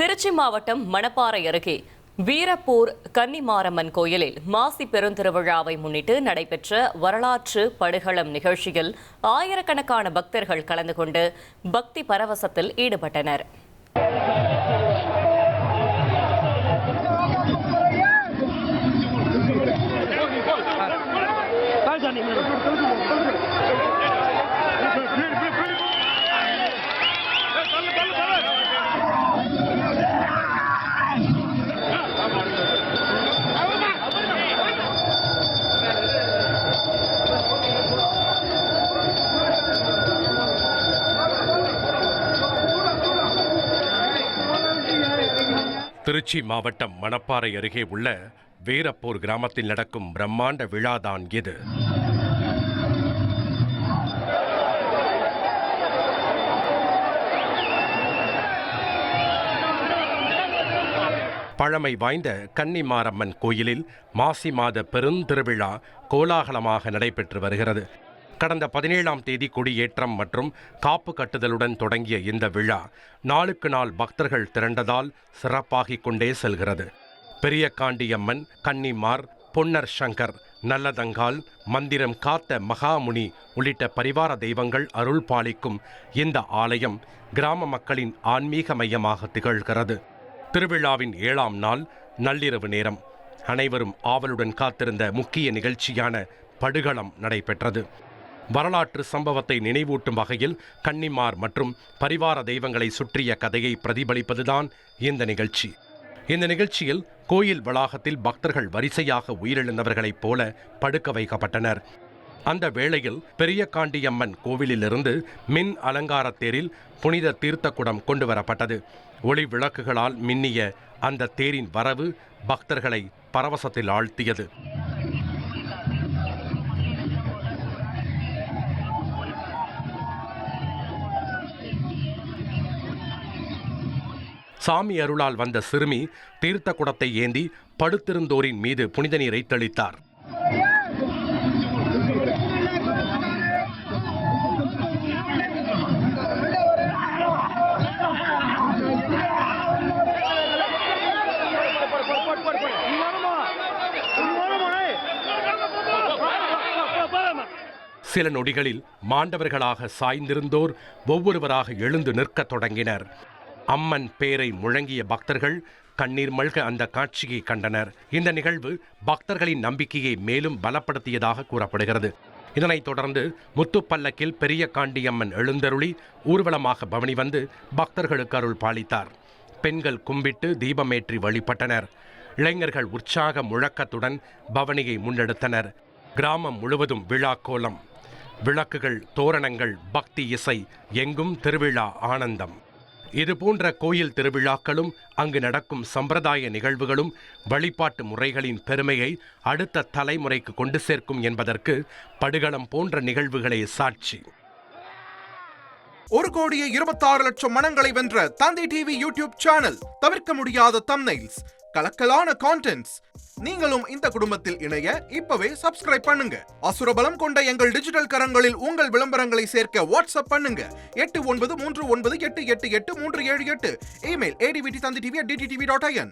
திருச்சி மாவட்டம் மணப்பாறை அருகே வீரப்பூர் கன்னிமாரம்மன் கோயிலில் மாசி பெருந்திருவிழாவை முன்னிட்டு நடைபெற்ற வரலாற்று படுகளம் நிகழ்ச்சியில் ஆயிரக்கணக்கான பக்தர்கள் கலந்து கொண்டு பக்தி பரவசத்தில் ஈடுபட்டனர். திருச்சி மாவட்டம் மணப்பாறை அருகே உள்ள வீரப்பூர் கிராமத்தில் நடக்கும் பிரம்மாண்ட விழாதான் இது. பழமை வாய்ந்த கன்னிமாரம்மன் கோயிலில் மாசி மாத பெருந்திருவிழா கோலாகலமாக நடைபெற்று வருகிறது. கடந்த 17ஆம் தேதி கொடியேற்றம் மற்றும் காப்பு கட்டுதலுடன் தொடங்கிய இந்த விழா நாளுக்கு நாள் பக்தர்கள் திரண்டதால் சிறப்பாகிக் கொண்டே செல்கிறது. பெரியகாண்டியம்மன், கன்னிமார், பொன்னர் சங்கர், நல்லதங்கால், மந்திரம் காத்த மகாமுனி உள்ளிட்ட பரிவார தெய்வங்கள் அருள் பாலிக்கும் இந்த ஆலயம் கிராம மக்களின் ஆன்மீக மையமாக திகழ்கிறது. திருவிழாவின் 7ஆம் நாள் நள்ளிரவு நேரம் அனைவரும் ஆவலுடன் காத்திருந்த முக்கிய நிகழ்ச்சியான படுகளம் நடைபெற்றது. வரலாற்று சம்பவத்தை நினைவூட்டும் வகையில் கன்னிமார் மற்றும் பரிவார தெய்வங்களை சுற்றிய கதையை பிரதிபலிப்பதுதான் இந்த நிகழ்ச்சி. இந்த நிகழ்ச்சியில் கோயில் வளாகத்தில் பக்தர்கள் வரிசையாக உயிரிழந்தவர்களைப் போல படுக்க வைக்கப்பட்டனர். அந்த வேளையில் பெரியகாண்டியம்மன் கோவிலிலிருந்து மின் அலங்கார தேரில் புனித தீர்த்த குடம் கொண்டு வரப்பட்டது. ஒளி விளக்குகளால் மின்னிய அந்த தேரின் வரவு பக்தர்களை பரவசத்தில் ஆழ்த்தியது. சாமி அருளால் வந்த சிறுமி தீர்த்த குடத்தை ஏந்தி படுத்திருந்தோரின் மீது புனித நீரை தெளித்தார். சில நொடிகளில் மாண்டவர்களாக சாய்ந்திருந்தோர் ஒவ்வொருவராக எழுந்து நிற்கத் தொடங்கினர். அம்மன் பேரை முழங்கிய பக்தர்கள் கண்ணீர் மல்க அந்த காட்சியை கண்டனர். இந்த நிகழ்வு பக்தர்களின் நம்பிக்கையை மேலும் பலப்படுத்தியதாக கூறப்படுகிறது. இதனைத் தொடர்ந்து முத்துப்பல்லக்கில் பெரியகாண்டியம்மன் எழுந்தருளி ஊர்வலமாக பவனி வந்து பக்தர்களுக்கு அருள் பாலித்தார். பெண்கள் கும்பிட்டு தீபமேற்றி வழிபட்டனர். இளைஞர்கள் உற்சாக முழக்கத்துடன் பவனியை முன்னெடுத்தனர். கிராமம் முழுவதும் விழா கோலம், விளக்குகள், தோரணங்கள், பக்தி இசை, எங்கும் திருவிழா ஆனந்தம். இதுபோன்ற கோயில் திருவிழாக்களும் அங்கு நடக்கும் சம்பிரதாய நிகழ்வுகளும் வழிபாட்டு முறைகளின் பெருமையை அடுத்த தலைமுறைக்கு கொண்டு சேர்க்கும் என்பதற்கு படுகளம் போன்ற நிகழ்வுகளே சாட்சி. 1,26,00,000 மனங்களை வென்ற தந்தை டிவி யூடியூப் சேனல். தவிர்க்க முடியாத தம்ப்நெயில்ஸ், கலக்கலான கான்டென்ட்ஸ். நீங்களும் இந்த குடும்பத்தில் இணைய இப்பவே சப்ஸ்கிரைப் பண்ணுங்க. அசுரபலம் கொண்ட எங்கள் டிஜிட்டல் கரங்களில் உங்கள் விளம்பரங்களை சேர்க்க வாட்ஸ்அப் பண்ணுங்க. 8939888378. Email advttv@dttv.in.